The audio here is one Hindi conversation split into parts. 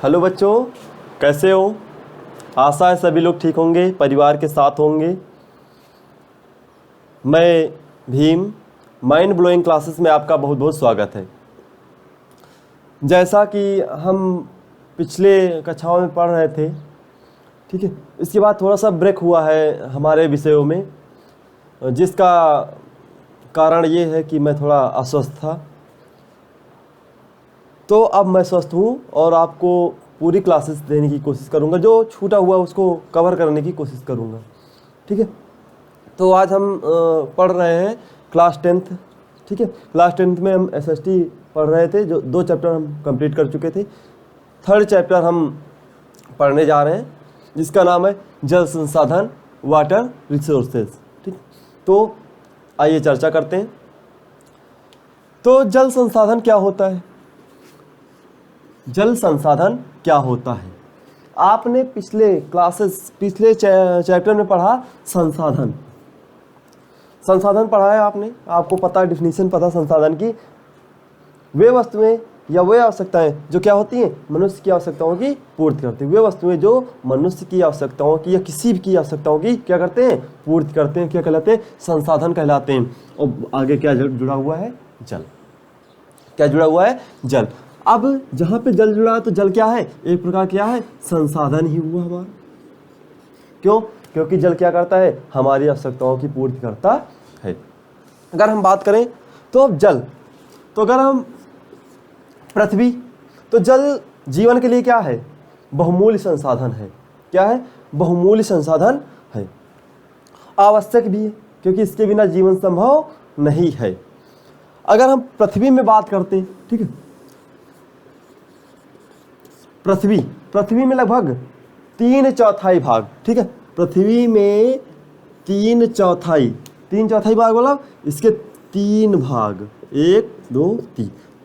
हेलो बच्चों, कैसे हो? आशा है सभी लोग ठीक होंगे, परिवार के साथ होंगे। मैं भीम, माइंड ब्लोइंग क्लासेस में आपका बहुत बहुत स्वागत है। जैसा कि हम पिछले कक्षाओं में पढ़ रहे थे, ठीक है, इसके बाद थोड़ा सा ब्रेक हुआ है हमारे विषयों में, जिसका कारण ये है कि मैं थोड़ा अस्वस्थ था। तो अब मैं स्वस्थ हूँ और आपको पूरी क्लासेस देने की कोशिश करूँगा, जो छूटा हुआ उसको कवर करने की कोशिश करूँगा, ठीक है। तो आज हम पढ़ रहे हैं क्लास 10th, ठीक है। क्लास 10th में हम एसएसटी पढ़ रहे थे, जो 2 चैप्टर हम कंप्लीट कर चुके थे। 3rd चैप्टर हम पढ़ने जा रहे हैं, जिसका नाम है जल संसाधन, वाटर रिसोर्सेज, ठीक। तो आइए चर्चा करते हैं। तो जल संसाधन क्या होता है? जल संसाधन क्या होता है? आपने पिछले चैप्टर में पढ़ा संसाधन पढ़ा है आपने, आपको पता है, डिफिनीशन पता संसाधन की। वे वस्तुएं या वे आवश्यकताएं जो क्या होती हैं, मनुष्य की आवश्यकताओं की पूर्ति करते हैं। वे वस्तुएं जो मनुष्य की आवश्यकताओं की या किसी भी की आवश्यकताओं की क्या करते हैं, पूर्ति करते हैं, क्या कहलाते हैं, संसाधन कहलाते हैं। और आगे क्या जुड़ा हुआ है, जल। क्या जुड़ा हुआ है, जल। अब जहां पे जल जुड़ा है तो जल क्या है, एक प्रकार क्या है, संसाधन ही हुआ हमारा। क्यों? क्योंकि जल क्या करता है, हमारी आवश्यकताओं की पूर्ति करता है। अगर हम बात करें तो अब जल, तो अगर हम पृथ्वी, तो जल जीवन के लिए क्या है, बहुमूल्य संसाधन है। क्या है, बहुमूल्य संसाधन है। आवश्यक भी है, क्योंकि इसके बिना जीवन संभव नहीं है। अगर हम पृथ्वी में बात करते हैं, ठीक है, पृथ्वी में लगभग 3/4 भाग, ठीक है, पृथ्वी में 3/4 भाग, बोला इसके 3 भाग, 1 2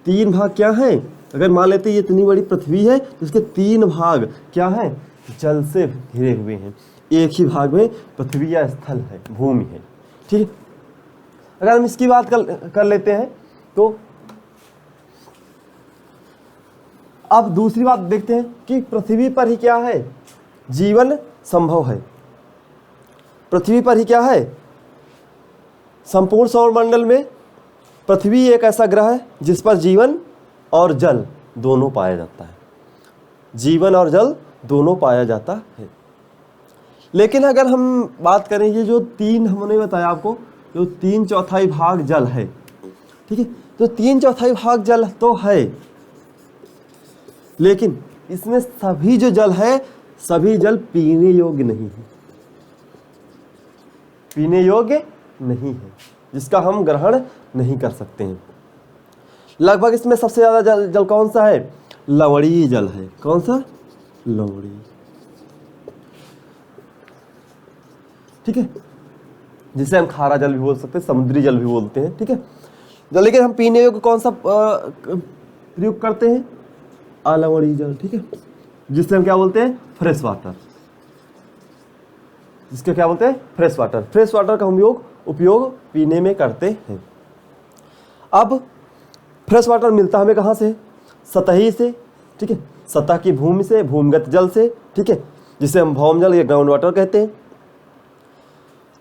3 भाग क्या है? अगर मान लेते ये इतनी बड़ी पृथ्वी है तो इसके 3 भाग क्या है, जल से घिरे हुए हैं। एक ही भाग में पृथ्वी या स्थल है, भूमि है, ठीक है। अगर हम इसकी बात कर लेते हैं तो अब दूसरी बात देखते हैं कि पृथ्वी पर ही क्या है, जीवन संभव है। पृथ्वी पर ही क्या है, संपूर्ण सौरमंडल में पृथ्वी एक ऐसा ग्रह है जिस पर जीवन और जल दोनों पाया जाता है। जीवन और जल दोनों पाया जाता है। लेकिन अगर हम बात करें, ये जो 3 हमने बताया आपको, जो 3/4 भाग जल है, ठीक है, तो 3/4 भाग जल तो है, लेकिन इसमें सभी जो जल है, सभी जल पीने योग्य नहीं है, पीने योग्य नहीं है, जिसका हम ग्रहण नहीं कर सकते हैं। लगभग इसमें सबसे ज्यादा जल कौन सा है, लवणीय जल है। कौन सा, लवणीय, ठीक है, जिसे हम खारा जल भी बोल सकते हैं, समुद्री जल भी बोलते हैं, ठीक है। लेकिन हम पीने योग्य कौन सा प्रयोग करते हैं, अलवणीय जल, ठीक है, जिससे हम क्या बोलते हैं, फ्रेश वाटर, जिसके क्या बोलते हैं, फ्रेश वाटर। फ्रेश वाटर का हम उपयोग पीने में करते हैं। अब फ्रेश वाटर मिलता हमें कहाँ से, सतही से, ठीक है, सतह की भूमि से, भूमिगत जल से, ठीक है, जिसे हम भौम जल या ग्राउंड वाटर कहते हैं।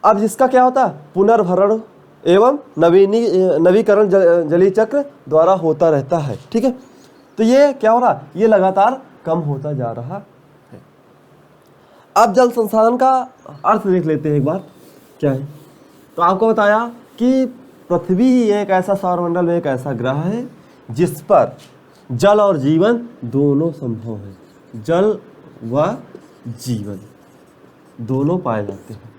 अब जिसका क्या होता है, पुनर्भरण एवं नवीकरण जलीय चक्र द्वारा होता रहता है, ठीक है। तो ये क्या हो रहा है, ये लगातार कम होता जा रहा है। अब जल संसाधन का अर्थ देख लेते हैं एक बार, क्या है। तो आपको बताया कि पृथ्वी एक ऐसा सौरमंडल में एक ऐसा ग्रह है जिस पर जल और जीवन दोनों संभव है। जल व जीवन दोनों पाए जाते हैं,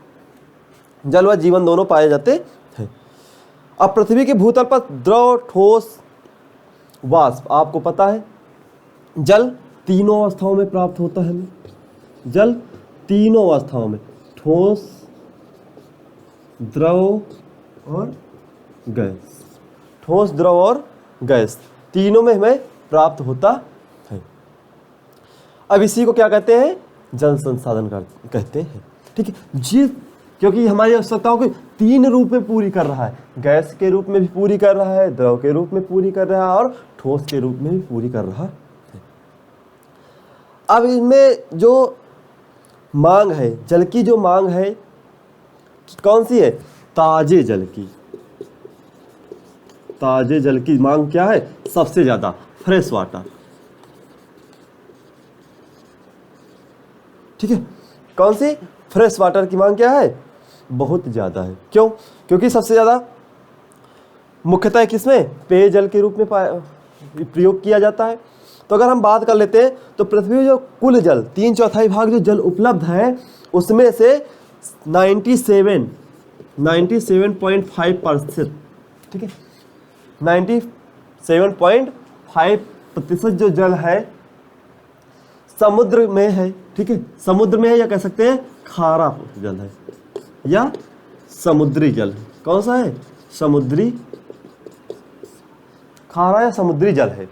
जल व जीवन दोनों पाए जाते हैं। अब पृथ्वी के भूतल पर द्रव, ठोस, वाष्प, आपको पता है जल तीनों अवस्थाओं में प्राप्त होता है। जल तीनों अवस्थाओं में, ठोस, द्रव और गैस, ठोस, द्रव और गैस, तीनों में हमें प्राप्त होता है। अब इसी को क्या कहते हैं, जल संसाधन कहते हैं, ठीक है। क्योंकि हमारी आवश्यकताओं को 3 रूप में पूरी कर रहा है, गैस के रूप में भी पूरी कर रहा है, द्रव के रूप में पूरी कर रहा है और ठोस के रूप में भी पूरी कर रहा है। अब इनमें जो मांग है, जल की जो मांग है कौन सी है? ताजे जल की। ताजे जल की मांग क्या है? सबसे ज्यादा, फ्रेश वाटर। ठीक है, कौन सी? फ्रेश वाटर की मांग क्या है? बहुत ज्यादा है। क्यों? क्योंकि सबसे ज्यादा मुख्यतः किसमें? पेयजल के रूप में प्रयोग किया जाता है। तो अगर हम बात कर लेते हैं तो पृथ्वी में जो कुल जल 3/4 भाग जो जल उपलब्ध है उसमें से 97.5%, ठीक है, 97.5% जो जल है समुद्र में है। ठीक है, समुद्र में है या कह सकते हैं खारा जल है या समुद्री जल है। कौन सा है? समुद्री, खारा या समुद्री जल है।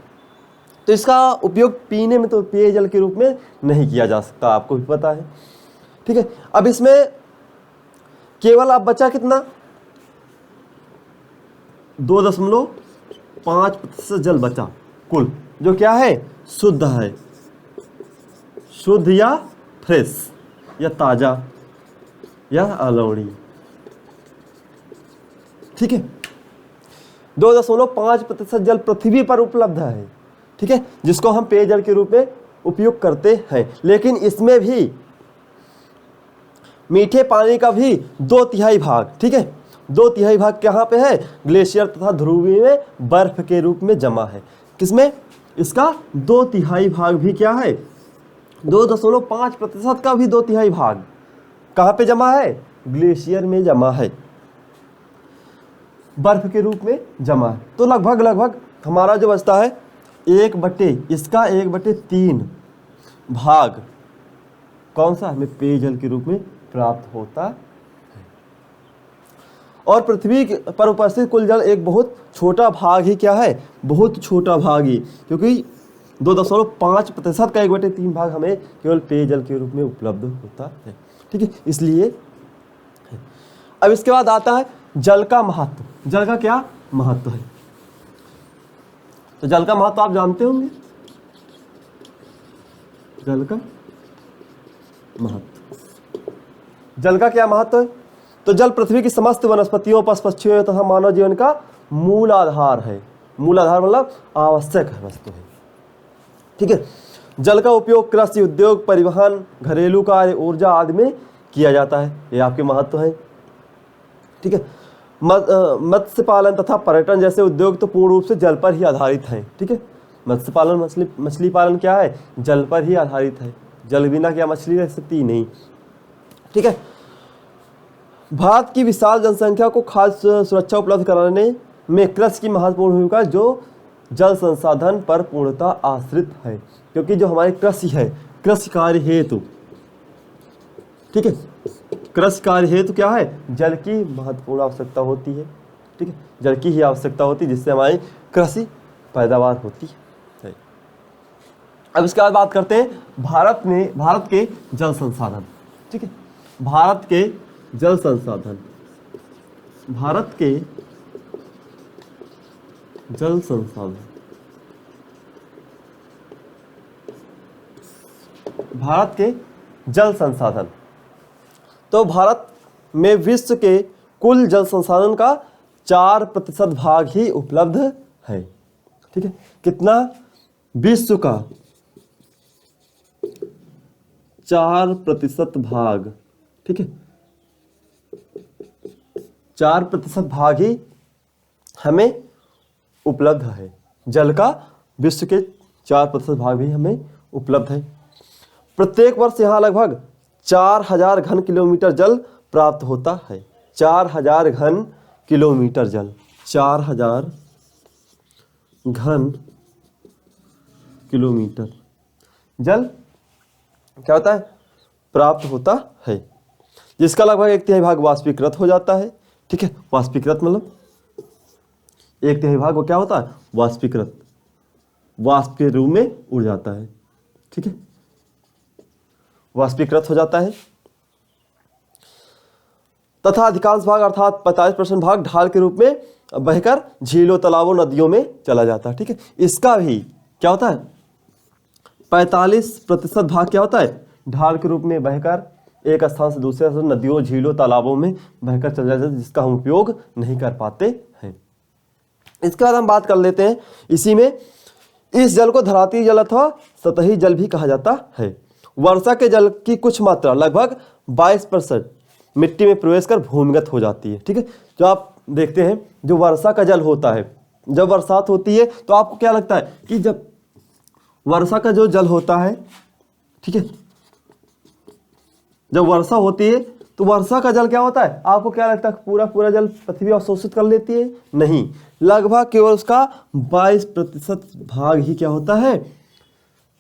तो इसका उपयोग पीने में तो पेयजल के रूप में नहीं किया जा सकता, आपको भी पता है। ठीक है, अब इसमें केवल अब बचा कितना? 2.5% जल बचा कुल, जो क्या है? शुद्ध है, शुद्ध या फ्रेश या ताजा या अलोड़ी। ठीक है, 2.5% जल पृथ्वी पर उपलब्ध है। ठीक है, जिसको हम पेयजल के रूप में उपयोग करते हैं। लेकिन इसमें भी मीठे पानी का भी 2/3 भाग, ठीक है, 2/3 भाग कहाँ पे है? ग्लेशियर तथा ध्रुवीय में बर्फ के रूप में जमा है। किसमें? इसका 2/3 भाग भी क्या है? 2.5% का भी 2/3 भाग कहाँ पे जमा है? ग्लेशियर में जमा है, बर्फ के रूप में जमा है। तो लगभग हमारा जो बचता है 1/3 भाग कौन सा? हमें पेयजल के रूप में प्राप्त होता है। और पृथ्वी पर उपस्थित कुल जल एक बहुत छोटा भाग ही क्या है? बहुत छोटा भाग ही, क्योंकि 2.5% का 1/3 भाग हमें केवल पेयजल के रूप में उपलब्ध होता है। ठीक है, इसलिए अब इसके बाद आता है जल का महत्व। जल का क्या महत्व है? तो जल का महत्व आप जानते होंगे। जल का महत्व, जल का क्या महत्व है? तो जल पृथ्वी की समस्त वनस्पतियों, पशु पक्षियों तथा मानव जीवन का मूल आधार है। मूल आधार मतलब आवश्यक वस्तु है। ठीक है, जल का उपयोग कृषि, उद्योग, परिवहन, घरेलू कार्य, ऊर्जा आदि में किया जाता है। ये आपके महत्व है। ठीक है, मत्स्य पालन तथा पर्यटन जैसे उद्योग तो पूर्ण रूप से जल पर ही आधारित हैं। ठीक है, मत्स्य पालन, मछली पालन क्या है? जल पर ही आधारित है। जल बिना क्या मछली रह सकती? नहीं। ठीक है, भारत की विशाल जनसंख्या को खाद्य सुरक्षा उपलब्ध कराने में कृषि की महत्वपूर्ण भूमिका, जो जल संसाधन पर पूर्णतः आश्रित है। क्योंकि जो हमारी कृषि है, कृषि कार्य हेतु, ठीक है, कृषि कार्य हेतु क्या है? जल की महत्वपूर्ण आवश्यकता होती है। ठीक है, जल की ही आवश्यकता होती है, जिससे हमारी कृषि पैदावार होती है। अब इसके बाद बात करते हैं भारत के जल संसाधन। ठीक है, भारत के जल संसाधन, भारत के जल संसाधन, भारत के जल संसाधन। तो भारत में विश्व के कुल जल संसाधन का 4% भाग ही उपलब्ध है। ठीक है, कितना? विश्व का 4% भाग। ठीक है, 4% भाग ही हमें उपलब्ध है। जल का विश्व के 4% भाग भी हमें उपलब्ध है। प्रत्येक वर्ष यहाँ लगभग 4000 घन किलोमीटर जल प्राप्त होता है। 4000 घन किलोमीटर जल, 4000 घन किलोमीटर जल क्या होता है? प्राप्त होता है, जिसका लगभग 1/3 भाग वाष्पीकृत हो जाता है। ठीक है, वाष्पीकृत मतलब 1/3 भाग वो क्या होता है? वाष्पीकृत, वाष्प के रूप में उड़ जाता है। ठीक है, वाष्पीकृत हो जाता है तथा अधिकांश भाग अर्थात 45% भाग ढाल के रूप में बहकर झीलों, तालाबों, नदियों में चला जाता है। ठीक है, इसका भी क्या होता है? 45% भाग क्या होता है, ढाल के रूप में बहकर एक स्थान से दूसरे स्थान, नदियों, झीलों, तालाबों में बहकर चला जाता है, जिसका हम उपयोग नहीं कर पाते हैं। इसके बाद हम बात कर लेते हैं इसी में, इस जल को धराती जल अथवा सतही जल भी कहा जाता है। वर्षा के जल की कुछ मात्रा लगभग 22% मिट्टी में प्रवेश कर भूमिगत हो जाती है। ठीक है, जो आप देखते हैं जो वर्षा का जल होता है, जब बरसात होती है तो आपको क्या लगता है कि जब वर्षा का जो जल होता है, ठीक है, जब वर्षा होती है तो वर्षा का जल क्या होता है, आपको क्या लगता है पूरा पूरा जल पृथ्वी अवशोषित कर लेती है? नहीं, लगभग केवल उसका 22% भाग ही क्या होता है,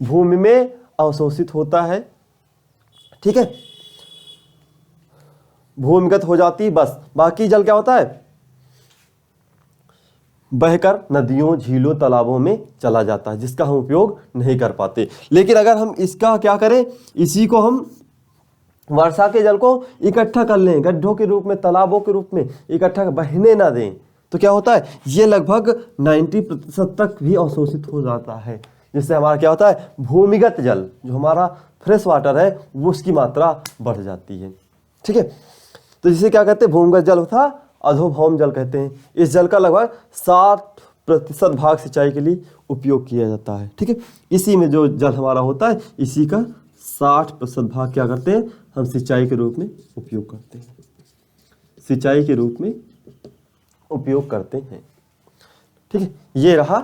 भूमि में अवशोषित होता है। ठीक है, भूमिगत हो जाती है बस, बाकी जल क्या होता है, बहकर नदियों, झीलों, तालाबों में चला जाता है, जिसका हम उपयोग नहीं कर पाते। लेकिन अगर हम इसका क्या करें, इसी को हम वर्षा के जल को इकट्ठा कर लें, गड्ढों के रूप में, तालाबों के रूप में इकट्ठा बहने ना दें, तो क्या होता है, ये लगभग 90% तक भी अवशोषित हो जाता है, जिससे हमारा क्या होता है, भूमिगत जल जो हमारा फ्रेश वाटर है वो उसकी मात्रा बढ़ जाती है। ठीक है, तो जिसे क्या कहते हैं, भूमिगत जल तथा अधोभौम जल कहते हैं। इस जल का लगभग 60% भाग सिंचाई के लिए उपयोग किया जाता है। ठीक है, इसी में जो जल हमारा होता है, इसी का 60% भाग क्या करते हैं, हम सिंचाई के रूप में उपयोग करते हैं, सिंचाई के रूप में उपयोग करते हैं। ठीक है, ये रहा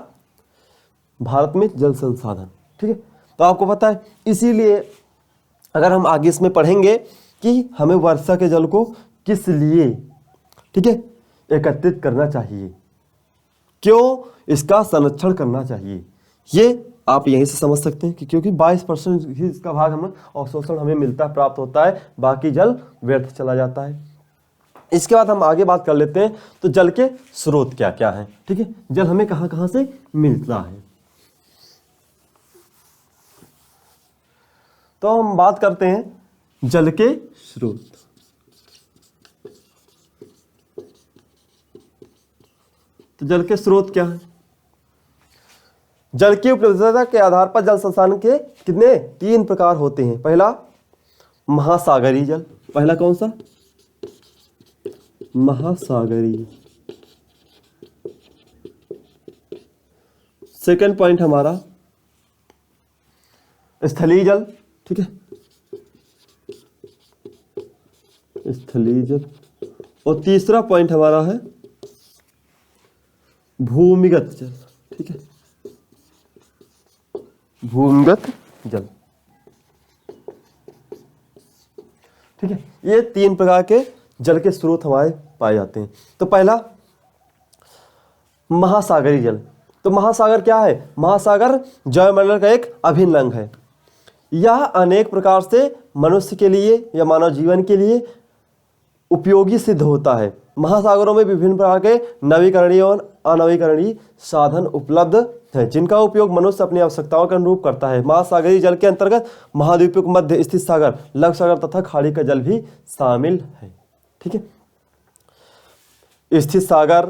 भारत में जल संसाधन। ठीक है, तो आपको पता है, इसीलिए अगर हम आगे इसमें पढ़ेंगे कि हमें वर्षा के जल को किस लिए, ठीक है, एकत्रित करना चाहिए, क्यों इसका संरक्षण करना चाहिए, ये आप यहीं से समझ सकते हैं कि क्योंकि 22% ही इसका भाग हमें अवशोषण हमें मिलता है, प्राप्त होता है, बाकी जल व्यर्थ चला जाता है। इसके बाद हम आगे बात कर लेते हैं, तो जल के स्रोत क्या क्या हैं। ठीक है, जल हमें कहाँ कहाँ से मिलता है, तो हम बात करते हैं जल के स्रोत। तो जल के स्रोत क्या है, जल की उपलब्धता के आधार पर जल संसाधन के कितने 3 प्रकार होते हैं। पहला महासागरीय जल, पहला कौन सा, महासागरीय। सेकंड पॉइंट हमारा स्थलीय जल। ठीक है, स्थलीय जल। और तीसरा पॉइंट हमारा है भूमिगत जल। ठीक है, भूमिगत जल। ठीक है, ये 3 प्रकार के जल के स्रोत हमारे पाए जाते हैं। तो पहला महासागरीय जल। तो महासागर क्या है, महासागर जलमंडल का एक अभिन्न अंग है। यह अनेक प्रकार से मनुष्य के लिए या मानव जीवन के लिए उपयोगी सिद्ध होता है। महासागरों में विभिन्न प्रकार के नवीकरणीय और अनवीकरणीय साधन उपलब्ध हैं, जिनका उपयोग मनुष्य अपनी आवश्यकताओं के अनुरूप करता है। महासागरीय जल के अंतर्गत महाद्वीपों के मध्य स्थित सागर, लघु सागर तथा खाड़ी का जल भी शामिल है। ठीक है, स्थित सागर,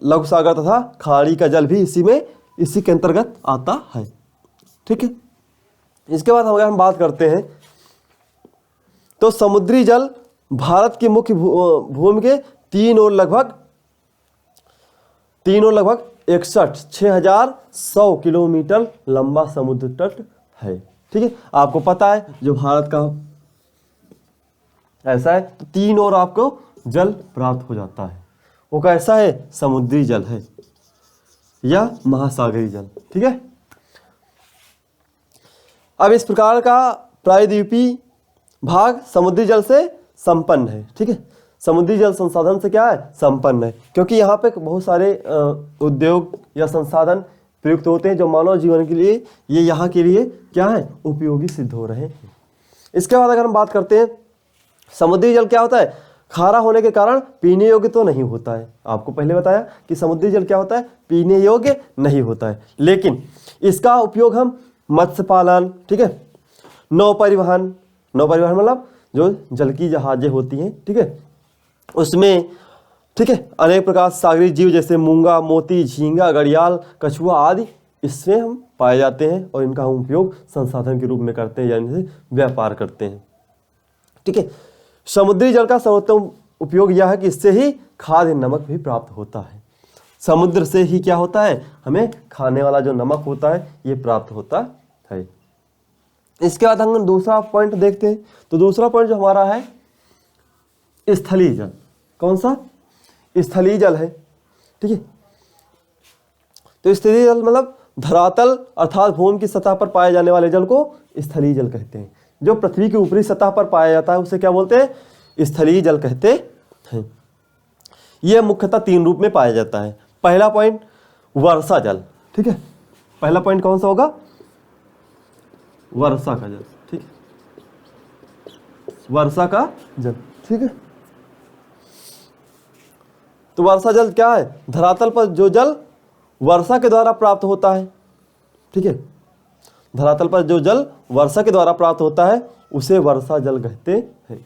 लघु सागर तथा खाड़ी का जल भी इसी के अंतर्गत आता है। ठीक है, इसके बाद अगर हम बात करते हैं तो समुद्री जल भारत की मुख्य भूमि के तीन ओर लगभग 61,100 किलोमीटर लंबा समुद्र तट है। ठीक है, आपको पता है जो भारत का ऐसा है तो 3 ओर आपको जल प्राप्त हो जाता है, वो कैसा है, समुद्री जल है या महासागरीय जल। ठीक है, अब इस प्रकार का प्रायद्वीपीय भाग समुद्री जल से संपन्न है। ठीक है, समुद्री जल संसाधन से क्या है, संपन्न है, क्योंकि यहाँ पे बहुत सारे उद्योग या संसाधन प्रयुक्त होते हैं जो मानव जीवन के लिए, ये यहाँ के लिए क्या है, उपयोगी सिद्ध हो रहे हैं। इसके बाद अगर हम बात करते हैं समुद्री जल क्या होता है, खारा होने के कारण पीने योग्य तो नहीं होता है। आपको पहले बताया कि समुद्री जल क्या होता है, पीने योग्य नहीं होता है, लेकिन इसका उपयोग हम मत्स्य पालन, ठीक है, नौ परिवहन मतलब जो जल की जहाजें होती हैं, ठीक है, उसमें, ठीक है, अनेक प्रकार सागरीय जीव जैसे मूंगा, मोती, झींगा, घड़ियाल, कछुआ आदि इसमें हम पाए जाते हैं और इनका हम उपयोग संसाधन के रूप में करते हैं, यानी से व्यापार करते हैं। ठीक है, समुद्री जल का सर्वोत्तम उपयोग यह है कि इससे ही खाद्य नमक भी प्राप्त होता है। समुद्र से ही क्या होता है, हमें खाने वाला जो नमक होता है ये प्राप्त होता है। इसके बाद हम दूसरा पॉइंट देखते हैं। तो दूसरा पॉइंट जो हमारा है स्थलीय जल। कौन सा? स्थलीय जल है। ठीक है, तो स्थलीय जल मतलब धरातल अर्थात भूमि की सतह पर पाए जाने वाले जल को स्थलीय जल कहते हैं। जो पृथ्वी की ऊपरी सतह पर पाया जाता है उसे क्या बोलते हैं? स्थलीय जल कहते हैं। यह मुख्यतः 3 रूप में पाया जाता है। पहला पॉइंट वर्षा जल। ठीक है, पहला पॉइंट कौन सा होगा? वर्षा का जल। ठीक है, वर्षा का जल। ठीक है, तो वर्षा जल क्या है? धरातल पर जो जल वर्षा के द्वारा प्राप्त होता है। ठीक है, धरातल पर जो जल वर्षा के द्वारा प्राप्त होता है उसे वर्षा जल कहते हैं।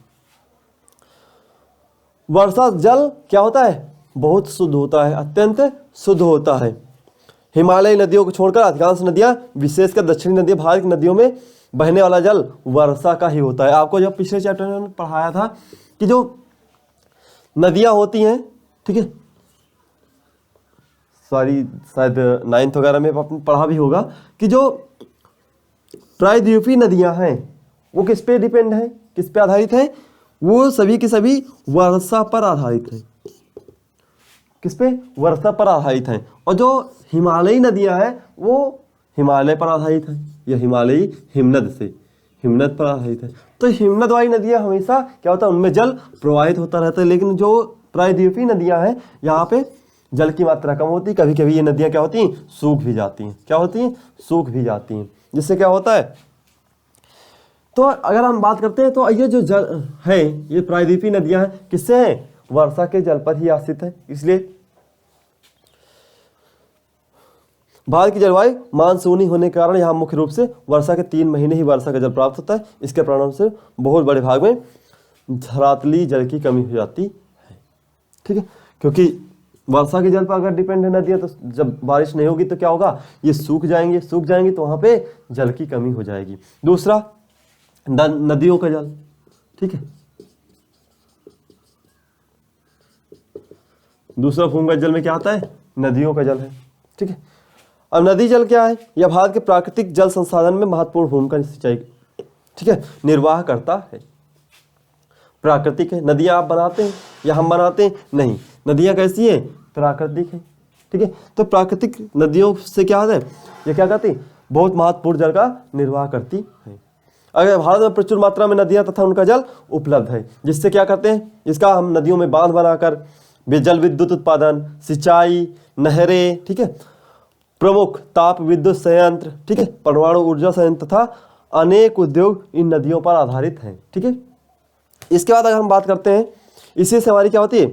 वर्षा जल क्या होता है? बहुत शुद्ध होता है, अत्यंत शुद्ध होता है। हिमालयी नदियों को छोड़कर अधिकांश नदियां, विशेषकर दक्षिणी नदियां, भारत की नदियों में बहने वाला जल वर्षा का ही होता है। आपको जब पिछले चैप्टर में पढ़ाया था कि जो नदियां होती हैं, ठीक है, सॉरी शायद 9th वगैरह में आपने पढ़ा भी होगा कि जो प्रायद्वीपीय नदियां हैं वो किस पे डिपेंड है, किस पे आधारित है? वो सभी की सभी वर्षा पर आधारित है। किस पे? वर्षा पर आधारित है। और जो हिमालयी नदियां हैं वो हिमालय पर आधारित है, या हिमालयी हिमनद से, हिमनद पर आधारित है। तो हिमनद वाली नदियां हमेशा क्या होता है, उनमें जल प्रवाहित होता रहता है। लेकिन जो प्रायद्वीपीय नदियां हैं यहाँ पे जल की मात्रा कम होती है। कभी कभी ये नदियां क्या होती हैं? सूख भी जाती हैं। क्या होती हैं? सूख भी जाती हैं। जिससे क्या होता है, तो अगर हम बात करते हैं तो ये जो जल है ये प्रायद्वीपीय नदियां हैं, किससे हैं? वर्षा के जल पर ही आश्रित है। इसलिए भारत की जलवायु मानसूनी होने के कारण यहाँ मुख्य रूप से वर्षा के 3 महीने ही वर्षा का जल प्राप्त होता है। इसके परिणाम से बहुत बड़े भाग में धरातलीय जल की कमी हो जाती है। ठीक है, क्योंकि वर्षा के जल पर अगर डिपेंड है नदियाँ, तो जब बारिश नहीं होगी तो क्या होगा? ये सूख जाएंगे, सूख जाएंगे तो वहाँ पे जल की कमी हो जाएगी। दूसरा नदियों का जल। ठीक है, दूसरा भूमिगत जल में क्या आता है? नदियों का जल है। ठीक है, अब नदी जल क्या है? यह भारत के प्राकृतिक जल संसाधन में महत्वपूर्ण भूमिका सिंचाई, ठीक है, निर्वाह करता है। प्राकृतिक है, नदियां आप बनाते हैं या हम बनाते हैं? नहीं, नदियां कैसी है? प्राकृतिक है। ठीक है, तो प्राकृतिक नदियों से क्या होता है? ये क्या करती? बहुत महत्वपूर्ण जल का निर्वाह करती है। अगर भारत में प्रचुर मात्रा में नदियां तथा उनका जल उपलब्ध है, जिससे क्या करते हैं? इसका हम नदियों में बांध बनाकर जल विद्युत उत्पादन, सिंचाई, नहरें, ठीक है, प्रमुख ताप विद्युत संयंत्र, ठीक है, परमाणु ऊर्जा संयंत्र तथा अनेक उद्योग इन नदियों पर आधारित हैं। ठीक है, इसके बाद अगर हम बात करते हैं इसी से हमारी क्या होती है,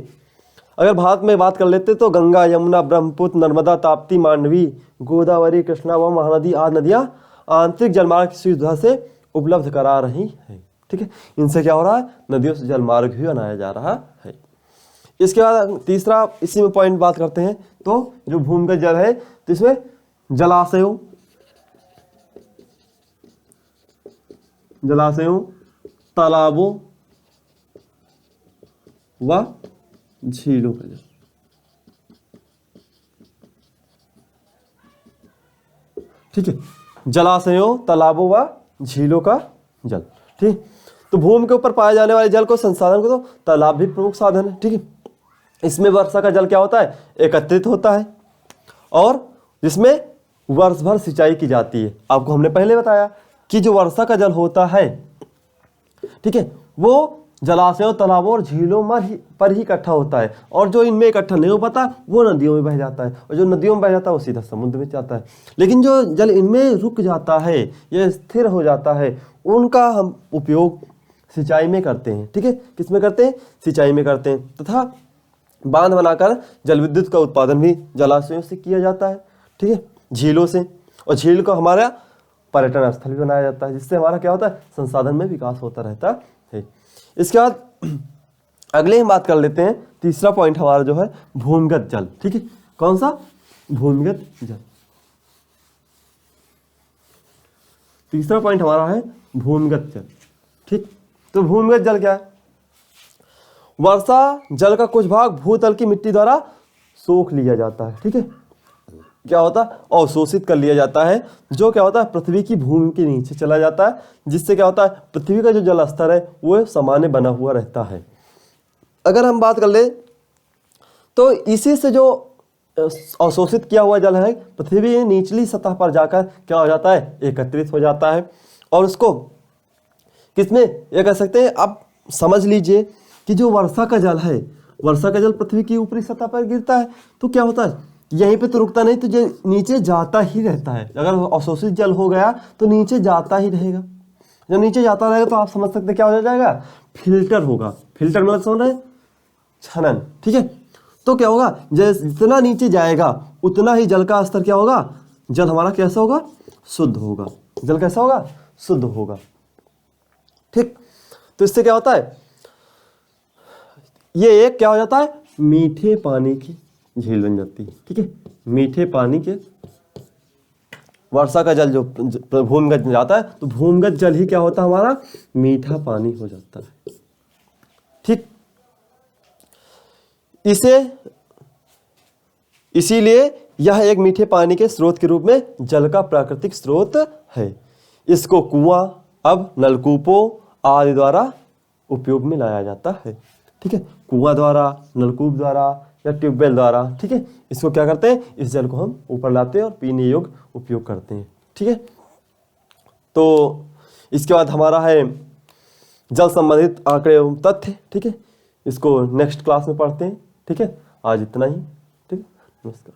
अगर भारत में बात कर लेते तो गंगा, यमुना, ब्रह्मपुत्र, नर्मदा, ताप्ती, मांडवी, गोदावरी, कृष्णा व महानदी आदि नदियां आंतरिक जलमार्ग की सुविधा से उपलब्ध करा रही हैं। ठीक है, इनसे क्या हो रहा है? नदियों से जलमार्ग भी बनाया जा रहा है। इसके बाद तीसरा इसी में पॉइंट बात करते हैं, तो जो भूमिगत जल है तो इसमें जलाशयों, तालाबों व झीलों का जल। ठीक है, जलाशयों, तालाबों व झीलों का जल। ठीक, तो भूमि के ऊपर पाए जाने वाले जल को संसाधन को, तो तालाब भी प्रमुख साधन है। ठीक है, इसमें वर्षा का जल क्या होता है? एकत्रित होता है और जिसमें वर्ष भर सिंचाई की जाती है। आपको हमने पहले बताया कि जो वर्षा का जल होता है, ठीक है, वो जलाशयों, तालाबों और झीलों पर ही इकट्ठा होता है, और जो इनमें इकट्ठा नहीं हो पाता वो नदियों में बह जाता है, और जो नदियों में बह जाता है वो सीधा समुद्र में जाता है। लेकिन जो जल इनमें रुक जाता है या स्थिर हो जाता है, उनका हम उपयोग सिंचाई में करते हैं। ठीक है, किस में करते हैं? सिंचाई में करते हैं। तथा बांध बनाकर जल विद्युत का उत्पादन भी जलाशयों से किया जाता है। ठीक है, झीलों से, और झील को हमारा पर्यटन स्थल भी बनाया जाता है, जिससे हमारा क्या होता है? संसाधन में विकास होता रहता है। इसके बाद अगले हम बात कर लेते हैं, तीसरा पॉइंट हमारा जो है भूमिगत जल। ठीक है, कौन सा? भूमिगत जल। तीसरा पॉइंट हमारा है भूमिगत जल। ठीक, तो भूमिगत जल क्या है? वर्षा जल का कुछ भाग भूतल की मिट्टी द्वारा सोख लिया जाता है। ठीक है, क्या होता है? अवशोषित कर लिया जाता है, जो क्या होता है पृथ्वी की भूमि के नीचे चला जाता है, जिससे क्या होता है पृथ्वी का जो जल स्तर है वो सामान्य बना हुआ रहता है। अगर हम बात कर ले तो इसी से जो अवशोषित किया हुआ जल है पृथ्वी की निचली सतह पर जाकर क्या हो जाता है? एकत्रित हो जाता है। और उसको किसमें ये कह सकते हैं? आप समझ लीजिए कि जो वर्षा का जल है, वर्षा का जल पृथ्वी की ऊपरी सतह पर गिरता है तो क्या होता है? यहीं पे तो रुकता नहीं, तो नीचे जाता ही रहता है। अगर अवशोषित जल हो गया तो नीचे जाता ही रहेगा। जब नीचे जाता रहेगा तो आप समझ सकते क्या हो जाएगा? फिल्टर होगा। फिल्टर मतलब समझ रहे हैं? छनन। ठीक है, तो क्या होगा? जितना नीचे जाएगा उतना ही जल का स्तर क्या होगा? जल हमारा कैसा होगा? शुद्ध होगा। जल कैसा होगा? शुद्ध होगा। ठीक, तो इससे क्या होता है? ये एक क्या हो जाता है? मीठे पानी की झील बन जाती है। ठीक है, मीठे पानी के वर्षा का जल जो भूमिगत जाता है तो भूमिगत जल ही क्या होता है? हमारा मीठा पानी हो जाता है। ठीक, इसीलिए यह एक मीठे पानी के स्रोत के रूप में जल का प्राकृतिक स्रोत है। इसको कुआं, अब नलकूपों आदि द्वारा उपयोग में लाया जाता है। ठीक है, कुआं द्वारा, नलकूप द्वारा या ट्यूबवेल द्वारा। ठीक है, इसको क्या करते हैं? इस जल को हम ऊपर लाते हैं और पीने योग्य उपयोग करते हैं। ठीक है, तो इसके बाद हमारा है जल संबंधित आंकड़े एवं तथ्य। ठीक है, इसको नेक्स्ट क्लास में पढ़ते हैं। ठीक है, आज इतना ही। ठीक है, नमस्कार।